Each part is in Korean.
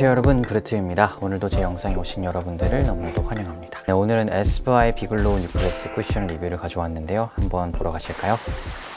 안녕하세요 여러분, 브루트입니다. 오늘도 제 영상에 오신 여러분들을 너무나도 환영합니다. 네, 오늘은 에스쁘아의 비글로우 뉴클래스 쿠션 리뷰를 가져왔는데요. 한번 보러 가실까요?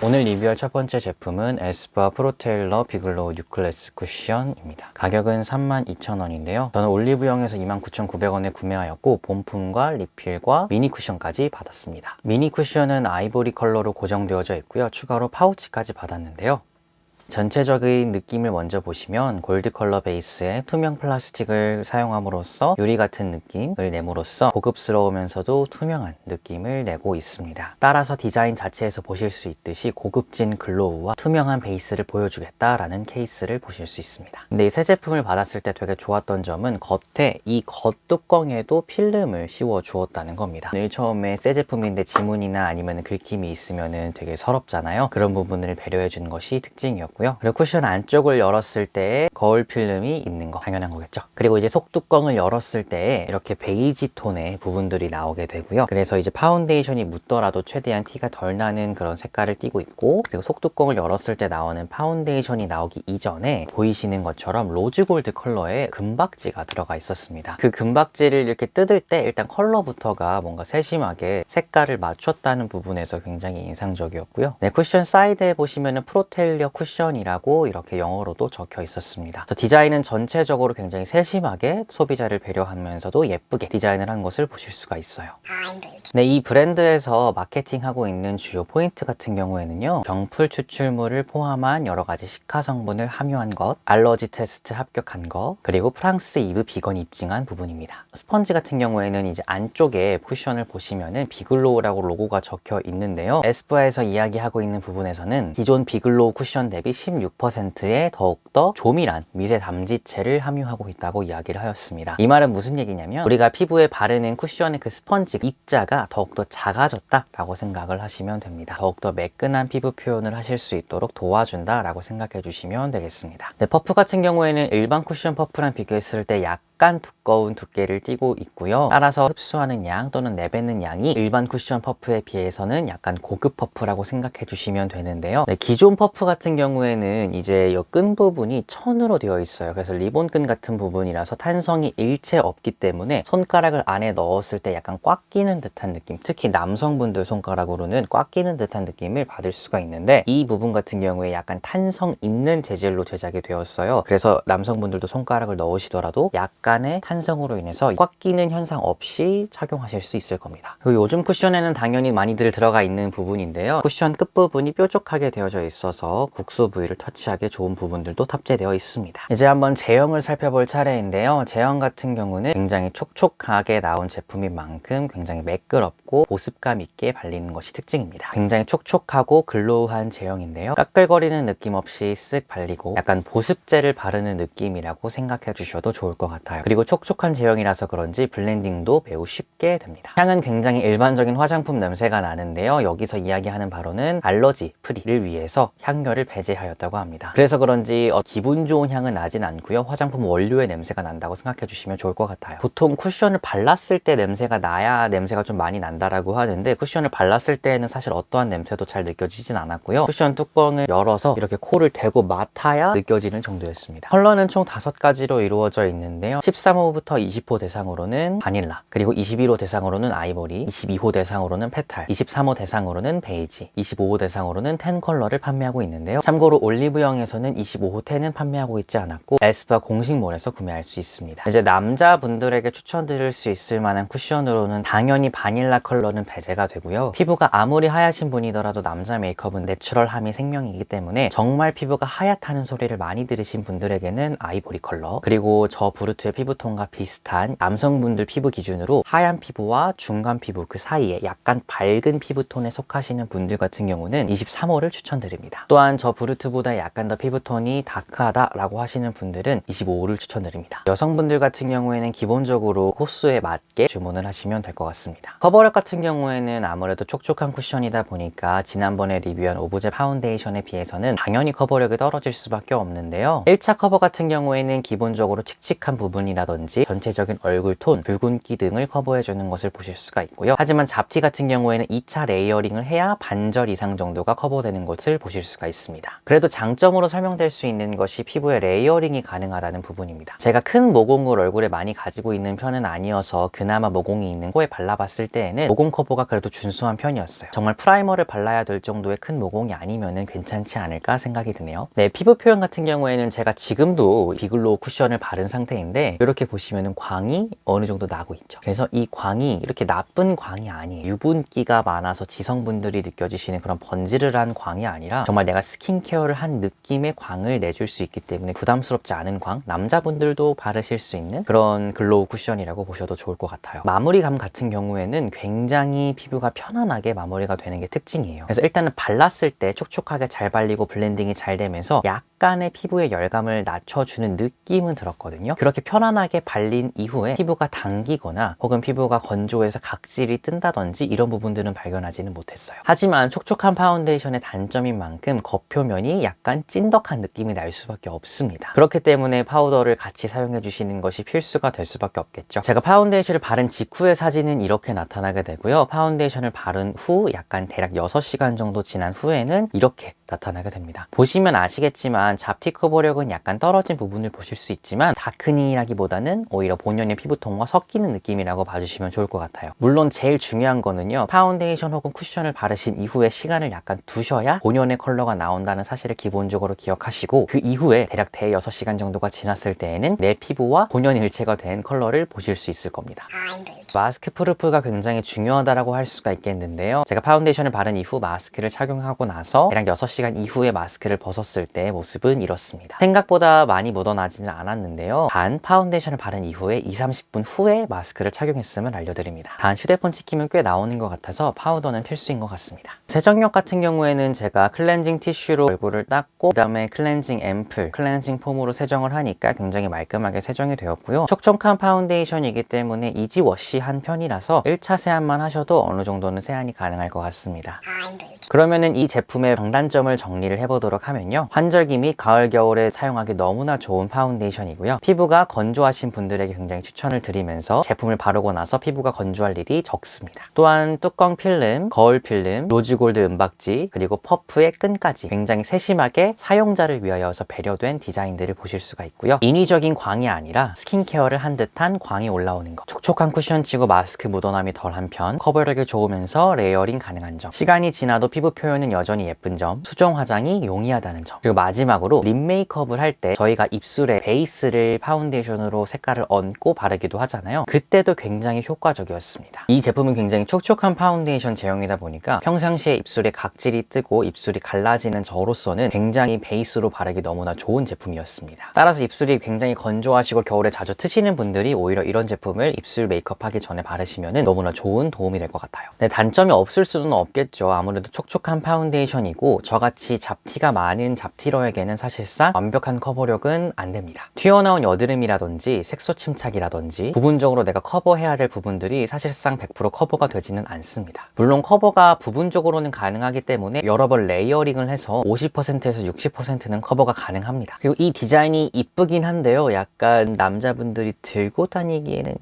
오늘 리뷰할 첫 번째 제품은 에스쁘아 프로테일러 비글로우 뉴클래스 쿠션입니다. 가격은 32,000원인데요. 저는 올리브영에서 29,900원에 구매하였고 본품과 리필과 미니 쿠션까지 받았습니다. 미니 쿠션은 아이보리 컬러로 고정되어져 있고요. 추가로 파우치까지 받았는데요. 전체적인 느낌을 먼저 보시면 골드 컬러 베이스에 투명 플라스틱을 사용함으로써 유리 같은 느낌을 내므로써 고급스러우면서도 투명한 느낌을 내고 있습니다. 따라서 디자인 자체에서 보실 수 있듯이 고급진 글로우와 투명한 베이스를 보여주겠다라는 케이스를 보실 수 있습니다. 근데 이 새 제품을 받았을 때 되게 좋았던 점은 겉에 이 겉뚜껑에도 필름을 씌워 주었다는 겁니다. 늘 처음에 새 제품인데 지문이나 아니면 긁힘이 있으면 되게 서럽잖아요. 그런 부분을 배려해 주는 것이 특징이었고, 그리고 쿠션 안쪽을 열었을 때 거울 필름이 있는 거 당연한 거겠죠. 그리고 이제 속뚜껑을 열었을 때 이렇게 베이지 톤의 부분들이 나오게 되고요. 그래서 이제 파운데이션이 묻더라도 최대한 티가 덜 나는 그런 색깔을 띠고 있고, 그리고 속뚜껑을 열었을 때 나오는 파운데이션이 나오기 이전에 보이시는 것처럼 로즈 골드 컬러의 금박지가 들어가 있었습니다. 그 금박지를 이렇게 뜯을 때 일단 컬러부터가 뭔가 세심하게 색깔을 맞췄다는 부분에서 굉장히 인상적이었고요. 네, 쿠션 사이드에 보시면은 프로테일러 쿠션 이라고 이렇게 영어로도 적혀 있었습니다. 디자인은 전체적으로 굉장히 세심하게 소비자를 배려하면서도 예쁘게 디자인을 한 것을 보실 수가 있어요. 네, 이 브랜드에서 마케팅하고 있는 주요 포인트 같은 경우에는요, 병풀 추출물을 포함한 여러 가지 시카 성분을 함유한 것, 알러지 테스트 합격한 것, 그리고 프랑스 이브 비건 입증한 부분입니다. 스펀지 같은 경우에는 이제 안쪽에 쿠션을 보시면은 비글로우라고 로고가 적혀 있는데요. 에스쁘아에서 이야기하고 있는 부분에서는 기존 비글로우 쿠션 대비 16%의 더욱더 조밀한 미세 담지체를 함유하고 있다고 이야기를 하였습니다. 이 말은 무슨 얘기냐면 우리가 피부에 바르는 쿠션의 그 스펀지 입자가 더욱더 작아졌다 라고 생각을 하시면 됩니다. 더욱더 매끈한 피부 표현을 하실 수 있도록 도와준다 라고 생각해 주시면 되겠습니다. 네, 퍼프 같은 경우에는 일반 쿠션 퍼프랑 비교했을 때 약간 두꺼운 두께를 띠고 있고요. 따라서 흡수하는 양 또는 내뱉는 양이 일반 쿠션 퍼프에 비해서는 약간 고급 퍼프라고 생각해 주시면 되는데요. 네, 기존 퍼프 같은 경우에는 이제 이 끈 부분이 천으로 되어 있어요. 그래서 리본끈 같은 부분이라서 탄성이 일체 없기 때문에 손가락을 안에 넣었을 때 약간 꽉 끼는 듯한 느낌, 특히 남성분들 손가락으로는 꽉 끼는 듯한 느낌을 받을 수가 있는데, 이 부분 같은 경우에 약간 탄성 있는 재질로 제작이 되었어요. 그래서 남성분들도 손가락을 넣으시더라도 약간의 탄성으로 인해서 꽉 끼는 현상 없이 착용하실 수 있을 겁니다. 그리고 요즘 쿠션에는 당연히 많이들 들어가 있는 부분인데요, 쿠션 끝부분이 뾰족하게 되어져 있어서 국소 부위를 터치하기 좋은 부분들도 탑재되어 있습니다. 이제 한번 제형을 살펴볼 차례인데요, 제형 같은 경우는 굉장히 촉촉하게 나온 제품인 만큼 굉장히 매끄럽고 보습감 있게 발리는 것이 특징입니다. 굉장히 촉촉하고 글로우한 제형인데요, 까끌거리는 느낌 없이 쓱 발리고 약간 보습제를 바르는 느낌이라고 생각해 주셔도 좋을 것 같아요. 그리고 촉촉한 제형이라서 그런지 블렌딩도 매우 쉽게 됩니다. 향은 굉장히 일반적인 화장품 냄새가 나는데요, 여기서 이야기하는 바로는 알러지 프리를 위해서 향료를 배제하였다고 합니다. 그래서 그런지 기분 좋은 향은 나진 않고요, 화장품 원료의 냄새가 난다고 생각해 주시면 좋을 것 같아요. 보통 쿠션을 발랐을 때 냄새가 나야 냄새가 좀 많이 난다라고 하는데, 쿠션을 발랐을 때는 사실 어떠한 냄새도 잘 느껴지진 않았고요, 쿠션 뚜껑을 열어서 이렇게 코를 대고 맡아야 느껴지는 정도였습니다. 컬러는 총 5가지로 이루어져 있는데요, 13호부터 20호 대상으로는 바닐라, 그리고 21호 대상으로는 아이보리, 22호 대상으로는 페탈, 23호 대상으로는 베이지, 25호 대상으로는 텐 컬러를 판매하고 있는데요, 참고로 올리브영에서는 25호 텐은 판매하고 있지 않았고 에스쁘아 공식몰에서 구매할 수 있습니다. 이제 남자분들에게 추천드릴 수 있을 만한 쿠션으로는 당연히 바닐라 컬러는 배제가 되고요, 피부가 아무리 하얗신 분이더라도 남자 메이크업은 내추럴함이 생명이기 때문에 정말 피부가 하얗다는 소리를 많이 들으신 분들에게는 아이보리 컬러, 그리고 저 브루트의 피부톤과 비슷한 남성분들 피부 기준으로 하얀 피부와 중간 피부 그 사이에 약간 밝은 피부톤에 속하시는 분들 같은 경우는 23호를 추천드립니다. 또한 저 브루트보다 약간 더 피부톤이 다크하다 라고 하시는 분들은 25호를 추천드립니다. 여성분들 같은 경우에는 기본적으로 호수에 맞게 주문을 하시면 될 것 같습니다. 커버력 같은 경우에는 아무래도 촉촉한 쿠션이다 보니까 지난번에 리뷰한 오브제 파운데이션에 비해서는 당연히 커버력이 떨어질 수밖에 없는데요, 1차 커버 같은 경우에는 기본적으로 칙칙한 부분이 보면이라든지 전체적인 얼굴 톤, 붉은기 등을 커버해주는 것을 보실 수가 있고요. 하지만 잡티 같은 경우에는 2차 레이어링을 해야 반절 이상 정도가 커버되는 것을 보실 수가 있습니다. 그래도 장점으로 설명될 수 있는 것이 피부에 레이어링이 가능하다는 부분입니다. 제가 큰 모공을 얼굴에 많이 가지고 있는 편은 아니어서 그나마 모공이 있는 코에 발라봤을 때에는 모공 커버가 그래도 준수한 편이었어요. 정말 프라이머를 발라야 될 정도의 큰 모공이 아니면은 괜찮지 않을까 생각이 드네요. 네, 피부 표현 같은 경우에는 제가 지금도 비글로우 쿠션을 바른 상태인데 이렇게 보시면은 광이 어느 정도 나고 있죠. 그래서 이 광이 이렇게 나쁜 광이 아니에요. 유분기가 많아서 지성분들이 느껴지시는 그런 번지르르한 광이 아니라 정말 내가 스킨케어를 한 느낌의 광을 내줄 수 있기 때문에 부담스럽지 않은 광, 남자분들도 바르실 수 있는 그런 글로우 쿠션이라고 보셔도 좋을 것 같아요. 마무리감 같은 경우에는 굉장히 피부가 편안하게 마무리가 되는 게 특징이에요. 그래서 일단은 발랐을 때 촉촉하게 잘 발리고 블렌딩이 잘 되면서 약간의 피부의 열감을 낮춰주는 느낌은 들었거든요. 그렇게 편안하게 발린 이후에 피부가 당기거나 혹은 피부가 건조해서 각질이 뜬다든지 이런 부분들은 발견하지는 못했어요. 하지만 촉촉한 파운데이션의 단점인 만큼 겉표면이 약간 찐덕한 느낌이 날 수밖에 없습니다. 그렇기 때문에 파우더를 같이 사용해 주시는 것이 필수가 될 수밖에 없겠죠. 제가 파운데이션을 바른 직후의 사진은 이렇게 나타나게 되고요. 파운데이션을 바른 후 약간 대략 6시간 정도 지난 후에는 이렇게 나타나게 됩니다. 보시면 아시겠지만 잡티 커버력은 약간 떨어진 부분을 보실 수 있지만 다크닝이라기보다는 오히려 본연의 피부톤과 섞이는 느낌이라고 봐주시면 좋을 것 같아요. 물론 제일 중요한 거는요, 파운데이션 혹은 쿠션을 바르신 이후에 시간을 약간 두셔야 본연의 컬러가 나온다는 사실을 기본적으로 기억하시고 그 이후에 대략 대 6시간 정도가 지났을 때에는 내 피부와 본연이 일체가 된 컬러를 보실 수 있을 겁니다. 마스크 프루프가 굉장히 중요하다고 할 수가 있겠는데요. 제가 파운데이션을 바른 이후 마스크를 착용하고 나서 대략 6시간 이후에 마스크를 벗었을 때의 모습은 이렇습니다. 생각보다 많이 묻어나지는 않았는데요. 단 파운데이션을 바른 이후에 20-30분 후에 마스크를 착용했음을 알려드립니다. 단 휴대폰 찍히면 꽤 나오는 것 같아서 파우더는 필수인 것 같습니다. 세정력 같은 경우에는 제가 클렌징 티슈로 얼굴을 닦고 그 다음에 클렌징 앰플, 클렌징 폼으로 세정을 하니까 굉장히 말끔하게 세정이 되었고요. 촉촉한 파운데이션이기 때문에 이지워시한 편이라서 1차 세안만 하셔도 어느 정도는 세안이 가능할 것 같습니다. 그러면은 이 제품의 장단점을 정리를 해보도록 하면요, 환절기 및 가을 겨울에 사용하기 너무나 좋은 파운데이션이고요, 피부가 건조하신 분들에게 굉장히 추천을 드리면서 제품을 바르고 나서 피부가 건조할 일이 적습니다. 또한 뚜껑 필름, 거울 필름, 로즈골드 은박지, 그리고 퍼프의 끈까지 굉장히 세심하게 사용자를 위하여서 배려된 디자인들을 보실 수가 있고요, 인위적인 광이 아니라 스킨케어를 한 듯한 광이 올라오는 것, 촉촉한 쿠션치고 마스크 묻어남이 덜한 편, 커버력이 좋으면서 레이어링 가능한 점, 시간이 지나도 피부 표현은 여전히 예쁜 점, 수정 화장이 용이하다는 점, 그리고 마지막으로 립 메이크업을 할 때 저희가 입술에 베이스를 파운데이션으로 색깔을 얹고 바르기도 하잖아요. 그때도 굉장히 효과적이었습니다. 이 제품은 굉장히 촉촉한 파운데이션 제형이다 보니까 평상시에 입술에 각질이 뜨고 입술이 갈라지는 저로서는 굉장히 베이스로 바르기 너무나 좋은 제품이었습니다. 따라서 입술이 굉장히 건조하시고 겨울에 자주 트시는 분들이 오히려 이런 제품을 입술 메이크업 하기 전에 바르시면 너무나 좋은 도움이 될 것 같아요. 네, 단점이 없을 수는 없겠죠. 아무래도 촉촉한 파운데이션이고 저같이 잡티가 많은 잡티러에게는 사실상 완벽한 커버력은 안 됩니다. 튀어나온 여드름이라든지 색소 침착이라든지 부분적으로 내가 커버해야 될 부분들이 사실상 100% 커버가 되지는 않습니다. 물론 커버가 부분적으로는 가능하기 때문에 여러 번 레이어링을 해서 50%에서 60%는 커버가 가능합니다. 그리고 이 디자인이 이쁘긴 한데요, 약간 남자분들이 들고 다니기에는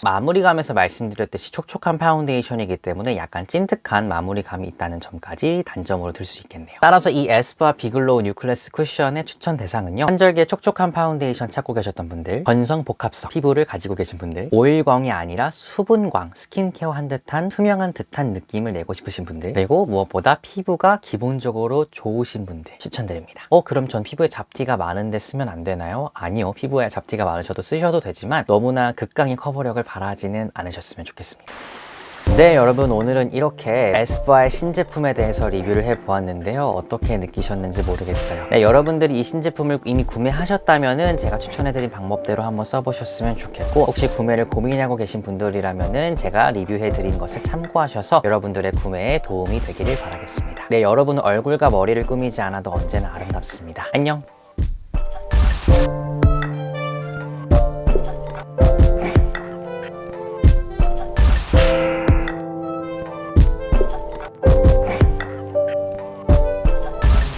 마무리감에서 말씀드렸듯이 촉촉한 파운데이션이기 때문에 약간 찐득한 마무리감이 있다는 점까지 단점으로 들 수 있겠네요. 따라서 이 에스쁘아 비글로우 뉴클래스 쿠션의 추천 대상은요, 환절기에 촉촉한 파운데이션 찾고 계셨던 분들, 건성 복합성 피부를 가지고 계신 분들, 오일광이 아니라 수분광, 스킨케어 한 듯한 투명한 듯한 느낌을 내고 싶으신 분들, 그리고 무엇보다 피부가 기본적으로 좋으신 분들 추천드립니다. 그럼 전 피부에 잡티가 많은데 쓰면 안 되나요? 아니요, 피부에 잡티가 많으셔도 쓰셔도 되지만 너무나 극강의 커버력을 바라지는 않으셨으면 좋겠습니다. 네, 여러분, 오늘은 이렇게 에스쁘아의 신제품에 대해서 리뷰를 해보았는데요, 어떻게 느끼셨는지 모르겠어요. 네, 여러분들이 이 신제품을 이미 구매하셨다면은 제가 추천해드린 방법대로 한번 써보셨으면 좋겠고, 혹시 구매를 고민하고 계신 분들이라면은 제가 리뷰해드린 것을 참고하셔서 여러분들의 구매에 도움이 되기를 바라겠습니다. 네, 여러분은 얼굴과 머리를 꾸미지 않아도 언제나 아름답습니다. 안녕!